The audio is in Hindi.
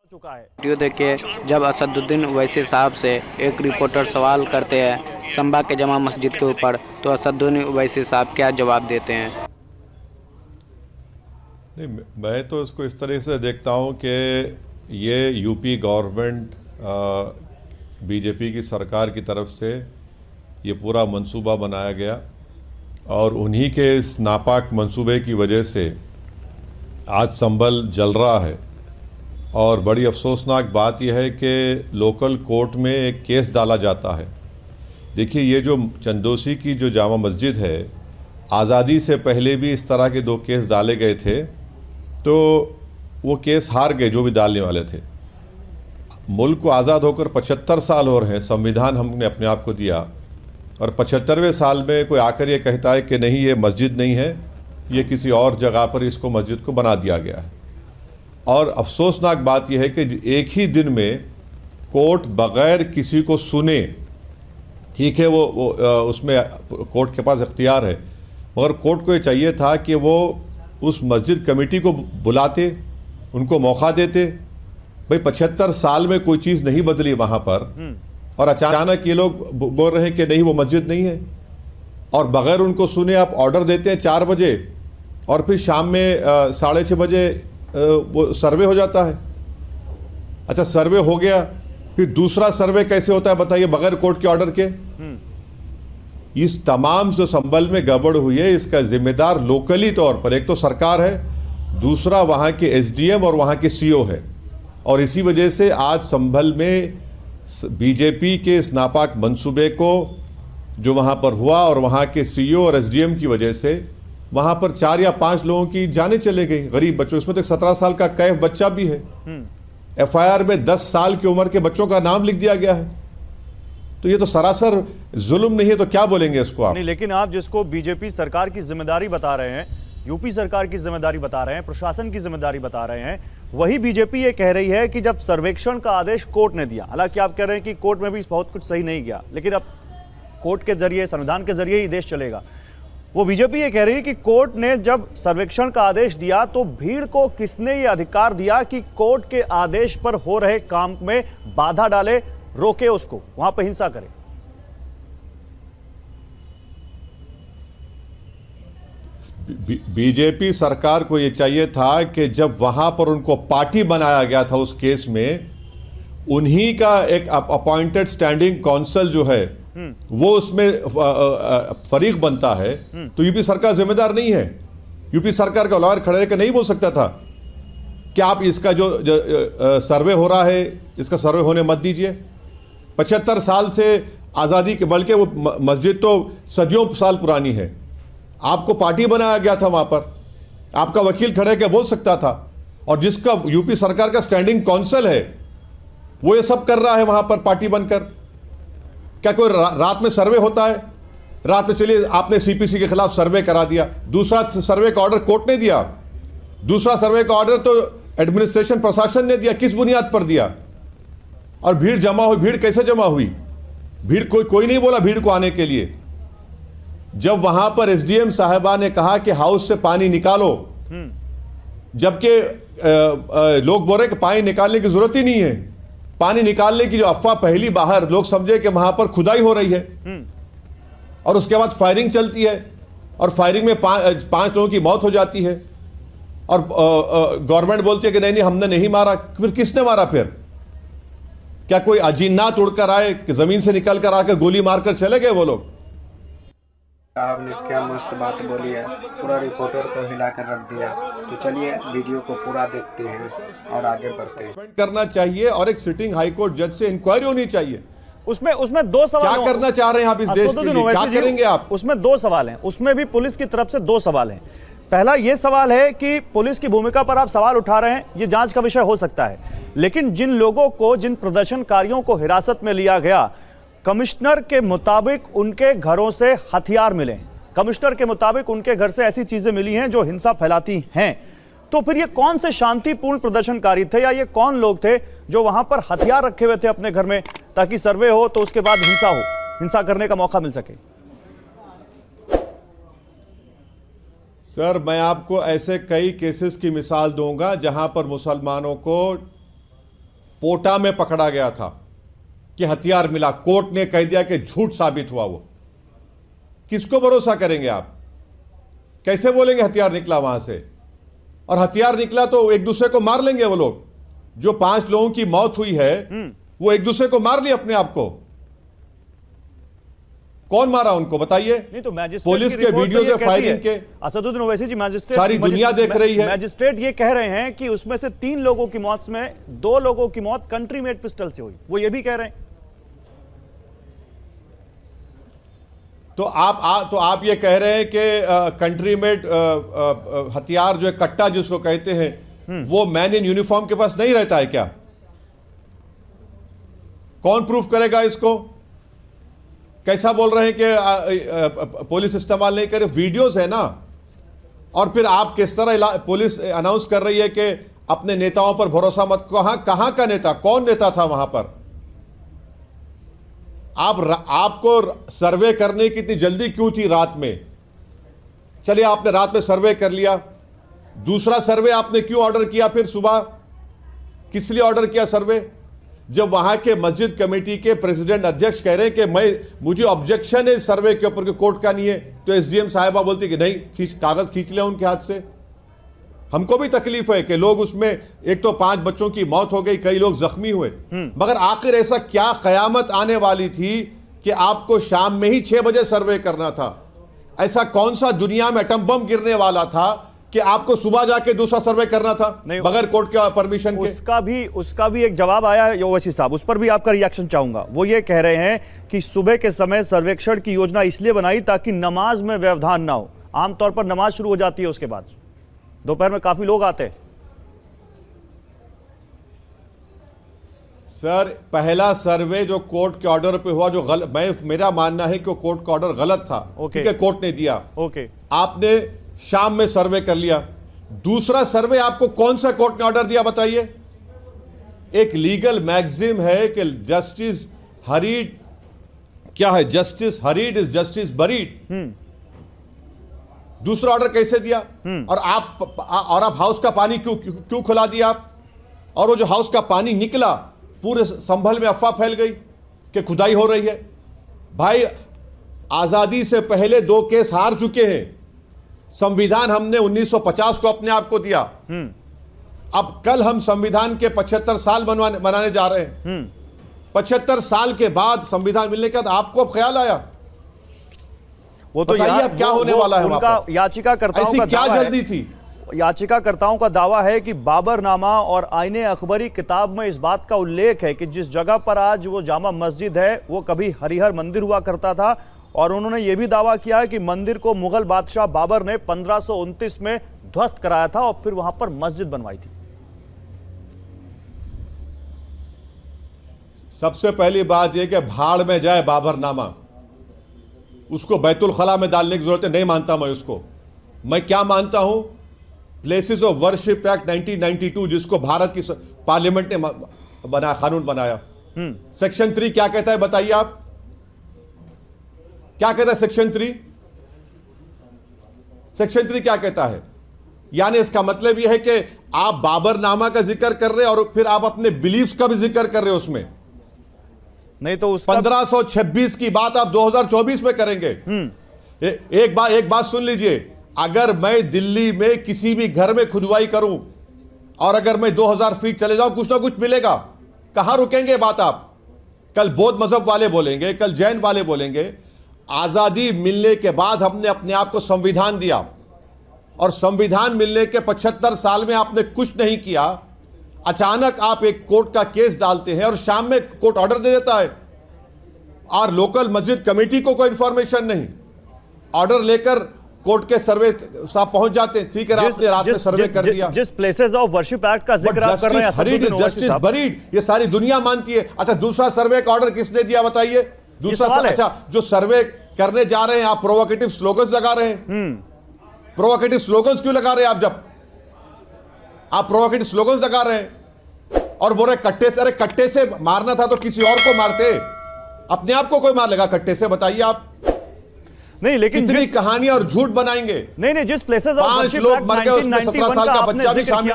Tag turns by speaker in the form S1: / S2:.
S1: चुका है।
S2: वीडियो देखिए जब असदुद्दीन ओवैसी साहब से एक रिपोर्टर सवाल करते हैं संभा के जमा मस्जिद के ऊपर, तो असदुद्दीन ओवैसी साहब क्या जवाब देते हैं।
S3: नहीं, मैं तो इसको इस तरह से देखता हूँ कि ये यूपी गवर्नमेंट बीजेपी की सरकार की तरफ से ये पूरा मंसूबा बनाया गया और उन्हीं के इस नापाक मंसूबे की वजह से आज संभल जल रहा है। और बड़ी अफसोसनाक बात यह है कि लोकल कोर्ट में एक केस डाला जाता है। देखिए, ये जो चंदोसी की जो जामा मस्जिद है, आज़ादी से पहले भी इस तरह के 2 केस डाले गए थे, तो वो केस हार गए जो भी डालने वाले थे। मुल्क को आज़ाद होकर 75 साल हो रहे हैं, संविधान हमने अपने आप को दिया, और 75वें साल में कोई आकर ये कहता है कि नहीं ये मस्जिद नहीं है, ये किसी और जगह पर इसको मस्जिद को बना दिया गया है। और अफसोसनाक बात यह है कि एक ही दिन में कोर्ट बग़ैर किसी को सुने, ठीक है वो उसमें कोर्ट के पास इख्तियार है, मगर कोर्ट को ये चाहिए था कि वो उस मस्जिद कमेटी को बुलाते, उनको मौका देते। भाई 75 साल में कोई चीज़ नहीं बदली वहाँ पर, और अचानक ये लोग बोल रहे हैं कि नहीं वो मस्जिद नहीं है, और बग़ैर उनको सुने आप ऑर्डर देते हैं 4 बजे, और फिर शाम में 6:30 बजे वो सर्वे हो जाता है। अच्छा, सर्वे हो गया, फिर दूसरा सर्वे कैसे होता है बताइए बगैर कोर्ट के ऑर्डर के। इस तमाम जो संभल में गड़बड़ हुई है, इसका जिम्मेदार लोकली तौर पर एक तो सरकार है, दूसरा वहाँ के एसडीएम और वहाँ के सीओ है। और इसी वजह से आज संभल में बीजेपी के इस नापाक मंसूबे को जो वहाँ पर हुआ, और वहाँ के सीईओ और एसडीएम की वजह से वहाँ पर 4 या 5 लोगों की जानें चले गई, गरीब बच्चों। इसमें तो 17 साल का कैफ बच्चा भी है। एफआईआर में 10 साल की उम्र के बच्चों का नाम लिख दिया गया है। तो ये तो सरासर जुल्म नहीं है, तो क्या बोलेंगे इसको आप।
S1: नहीं, लेकिन आप जिसको बीजेपी सरकार की जिम्मेदारी बता रहे हैं, यूपी सरकार की जिम्मेदारी बता रहे हैं, प्रशासन की जिम्मेदारी बता रहे हैं, वही बीजेपी ये कह रही है कि जब सर्वेक्षण का आदेश कोर्ट ने दिया, हालांकि आप कह रहे हैं कि कोर्ट में भी बहुत कुछ सही नहीं गया, लेकिन अब कोर्ट के जरिए, संविधान के जरिए ही देश चलेगा। वो बीजेपी ये कह रही है कि कोर्ट ने जब सर्वेक्षण का आदेश दिया तो भीड़ को किसने ये अधिकार दिया कि कोर्ट के आदेश पर हो रहे काम में बाधा डाले, रोके, उसको वहां पर हिंसा करे।
S3: बीजेपी सरकार को यह चाहिए था कि जब वहां पर उनको पार्टी बनाया गया था उस केस में, उन्हीं का एक अपॉइंटेड स्टैंडिंग काउंसिल जो है वो उसमें फरीक बनता है, तो यूपी सरकार जिम्मेदार नहीं है। यूपी सरकार का लॉयर खड़े होकर नहीं बोल सकता था कि आप इसका जो सर्वे हो रहा है, इसका सर्वे होने मत दीजिए। 75 साल से आज़ादी के, बल्कि वो मस्जिद तो सदियों साल पुरानी है, आपको पार्टी बनाया गया था, वहाँ पर आपका वकील खड़े के बोल सकता था। और जिसका यूपी सरकार का स्टैंडिंग काउंसिल है वो ये सब कर रहा है वहाँ पर पार्टी बनकर। क्या कोई रात में सर्वे होता है? रात में चलिए आपने सीपीसी के खिलाफ सर्वे करा दिया, दूसरा सर्वे का ऑर्डर कोर्ट ने दिया, दूसरा सर्वे का ऑर्डर तो एडमिनिस्ट्रेशन प्रशासन ने दिया, किस बुनियाद पर दिया? और भीड़ जमा हुई, भीड़ कैसे जमा हुई? भीड़ कोई नहीं बोला भीड़ को आने के लिए। जब वहां पर एसडीएम साहबा ने कहा कि हाउस से पानी निकालो, जबकि लोग बोल रहे कि पानी निकालने की जरूरत ही नहीं है। पानी निकालने की जो अफवाह पहली बाहर लोग समझे कि वहां पर खुदाई हो रही है, और उसके बाद फायरिंग चलती है, और फायरिंग में 5 लोगों की मौत हो जाती है, और गवर्नमेंट बोलती है कि नहीं हमने नहीं मारा। फिर किसने मारा? फिर क्या कोई अजीनात उड़कर आए कि जमीन से निकल कर आकर गोली मारकर चले गए वो लोग?
S2: आपने क्या मस्त बात बोली है, पूरा रिपोर्टर को हिलाकर रख दिया। तो चलिए वीडियो को पूरा देखते हैं और आगे बढ़ते हैं।
S3: सस्पेंड करना चाहिए और एक सिटिंग हाईकोर्ट जज से इंक्वायरी होनी चाहिए।
S1: उसमें 2 सवाल
S3: क्या करना चाह रहे हैं आप इस देश के लिए? क्या करेंगे आप?
S1: उसमें 2 सवाल हैं, उसमें भी पुलिस की तरफ से 2 सवाल हैं। पहला ये सवाल है कि पुलिस की भूमिका पर आप सवाल उठा रहे हैं, ये जांच का विषय हो सकता है, लेकिन जिन लोगों को, जिन प्रदर्शनकारियों को हिरासत में लिया गया, कमिश्नर के मुताबिक उनके घरों से हथियार मिले, कमिश्नर के मुताबिक उनके घर से ऐसी चीजें मिली हैं जो हिंसा फैलाती हैं। तो फिर ये कौन से शांतिपूर्ण प्रदर्शनकारी थे, या ये कौन लोग थे जो वहां पर हथियार रखे हुए थे अपने घर में, ताकि सर्वे हो तो उसके बाद हिंसा करने का मौका मिल सके?
S3: सर, मैं आपको ऐसे कई केसेस की मिसाल दूंगा जहां पर मुसलमानों को पोटा में पकड़ा गया था कि हथियार मिला, कोर्ट ने कह दिया कि झूठ साबित हुआ। वो किसको भरोसा करेंगे आप? कैसे बोलेंगे हथियार निकला वहां से? और हथियार निकला तो एक दूसरे को मार लेंगे वो लोग। जो 5 लोगों की मौत हुई है वो एक दूसरे को मार लिए अपने आप को। कौन मारा उनको बताइए?
S1: नहीं तो मैजिस्ट्रेट
S3: पुलिस
S1: की
S3: के
S1: रिपोर्ट तो
S3: वीडियोज
S1: ये
S3: है,
S1: कहती
S3: फायरिंग
S1: है।
S3: के
S1: असदुद्दीन ओवैसी जी, मैजिस्ट्रेट
S3: सारी दुनिया देख रही है।
S1: मैजिस्ट्रेट ये कह रहे हैं कि उसमें से 3 लोगों की मौत में 2 लोगों की मौत कंट्री मेड पिस्टल से हुई। वो ये भी कह रहे हैं।
S3: तो आप ये कह रहे हैं कि कंट्री मेड हथियार जो है, कट्टा जिसको कहते हैं, वो मैन इन यूनिफॉर्म के पास नहीं रहता है क्या? कौन प्रूफ करेगा इसको? कैसा बोल रहे हैं कि पुलिस इस्तेमाल नहीं करे? वीडियोस है ना। और फिर आप किस तरह पुलिस अनाउंस कर रही है कि अपने नेताओं पर भरोसा मत। कहां का नेता? कौन नेता था वहां पर? आपको सर्वे करने की इतनी जल्दी क्यों थी रात में? चलिए आपने रात में सर्वे कर लिया, दूसरा सर्वे आपने क्यों ऑर्डर किया फिर सुबह? किस लिए ऑर्डर किया सर्वे? जब वहां के मस्जिद कमेटी के प्रेसिडेंट अध्यक्ष कह रहे हैं कि मुझे ऑब्जेक्शन है सर्वे के ऊपर, कोर्ट का नहीं है, तो एसडीएम साहिबा बोलती कि नहीं, कागज खींच ले उनके हाथ से। हमको भी तकलीफ है कि लोग उसमें, एक तो 5 बच्चों की मौत हो गई, कई लोग जख्मी हुए, मगर आखिर ऐसा क्या कयामत आने वाली थी कि आपको शाम में ही 6 बजे सर्वे करना था? ऐसा कौन सा दुनिया में एटम बम गिरने वाला था कि आपको सुबह जाके दूसरा सर्वे करना था बगैर कोर्ट के परमिशन के?
S1: उसका भी एक जवाब आया है ओवैसी साहब, उस पर भी आपका रिएक्शन चाहूंगा। वो ये कह रहे हैं कि सुबह के समय सर्वेक्षण की योजना इसलिए बनाई ताकि नमाज में व्यवधान ना हो। आमतौर पर नमाज शुरू हो जाती है, उसके बाद दोपहर में काफी लोग आते हैं।
S3: सर, पहला सर्वे जो कोर्ट के ऑर्डर पे हुआ, जो मेरा मानना है कि कोर्ट का ऑर्डर गलत था, ठीक है, कोर्ट ने दिया।
S1: ओके,
S3: आपने शाम में सर्वे कर लिया। दूसरा सर्वे आपको कौन सा कोर्ट ने ऑर्डर दिया बताइए? एक लीगल मैगजिम है कि जस्टिस हरीड, क्या है? Justice hurried is justice buried. दूसरा ऑर्डर कैसे दिया? और आप हाउस का पानी क्यों खुला दिया आप? और वो जो हाउस का पानी निकला, पूरे संभल में अफवाह फैल गई कि खुदाई हो रही है। भाई, आजादी से पहले 2 केस हार चुके हैं। संविधान हमने 1950 को अपने आप को दिया। अब कल हम संविधान के 75 साल मनाने जा रहे हैं। 75 साल के बाद संविधान मिलने के बाद आपको अब ख्याल आया?
S1: वो तो
S3: अब क्या होने वाला है?
S1: उनका याचिकाकर्ताओं का
S3: क्या जल्दी थी?
S1: याचिकाकर्ताओं का दावा है कि बाबरनामा और आईने अकबरी किताब में इस बात का उल्लेख है कि जिस जगह पर आज वो जामा मस्जिद है वो कभी हरिहर मंदिर हुआ करता था। और उन्होंने ये भी दावा किया है कि मंदिर को मुगल बादशाह बाबर ने 1529 में ध्वस्त कराया था और फिर वहां पर मस्जिद बनवाई थी।
S3: सबसे पहली बात यह कि भाड़ में जाए बाबरनामा, उसको बैतुल खला में डालने की जरूरत नहीं मानता मैं उसको। मैं क्या मानता हूं? प्लेसेस ऑफ वर्शिप एक्ट 1992, जिसको भारत की पार्लियामेंट ने बनाया, कानून बनाया। सेक्शन 3 क्या कहता है बताइए आप? क्या कहता है सेक्शन 3? सेक्शन 3 क्या कहता है? यानी इसका मतलब यह है कि आप बाबरनामा का जिक्र कर रहे हैं और फिर आप अपने बिलीफ्स का भी जिक्र कर रहे हो उसमें।
S1: नहीं तो उसका
S3: 1526 की बात आप 2024 में करेंगे। एक बात सुन लीजिए, अगर मैं दिल्ली में किसी भी घर में खुदवाई करूं और अगर मैं 2000 फीट चले जाऊं, कुछ ना कुछ मिलेगा। कहां रुकेंगे बात आप? कल बौद्ध मजहब वाले बोलेंगे, कल जैन वाले बोलेंगे। आजादी मिलने के बाद हमने अपने आप को संविधान दिया और संविधान मिलने के 75 साल में आपने कुछ नहीं किया। अचानक आप एक कोर्ट का केस डालते हैं और शाम में कोर्ट ऑर्डर दे देता है और लोकल मस्जिद कमेटी को कोई इंफॉर्मेशन नहीं। ऑर्डर लेकर कोर्ट के सर्वे साहब पहुंच जाते हैं। ठीक है, आपने रात में सर्वे कर दिया।
S1: जिस प्लेसेस ऑफ वर्शिप एक्ट का जिक्र आप कर रहे हैं,
S3: जस्टिस बरीड, ये सारी दुनिया मानती है। अच्छा, दूसरा सर्वे का ऑर्डर किसने दिया बताइए? दूसरा अच्छा, जो सर्वे करने जा रहे हैं आप प्रोवोकेटिव स्लोगन्स लगा रहे हैं। प्रोवोकेटिव स्लोगन्स क्यों लगा रहे हैं आप? जब आप प्रोवोकेटिव स्लोगन्स लगा रहे हैं और बोल रहे कट्टे से, अरे कट्टे से मारना था तो किसी और को मारते, अपने आप को कोई मार लेगा कट्टे से? बताइए आप।
S1: नहीं, लेकिन
S3: इतनी कहानी और झूठ बनाएंगे।
S1: नहीं, जिस प्लेसेस
S3: 5 लोग मर गए, उसमें 17 साल का बच्चा भी शामिल।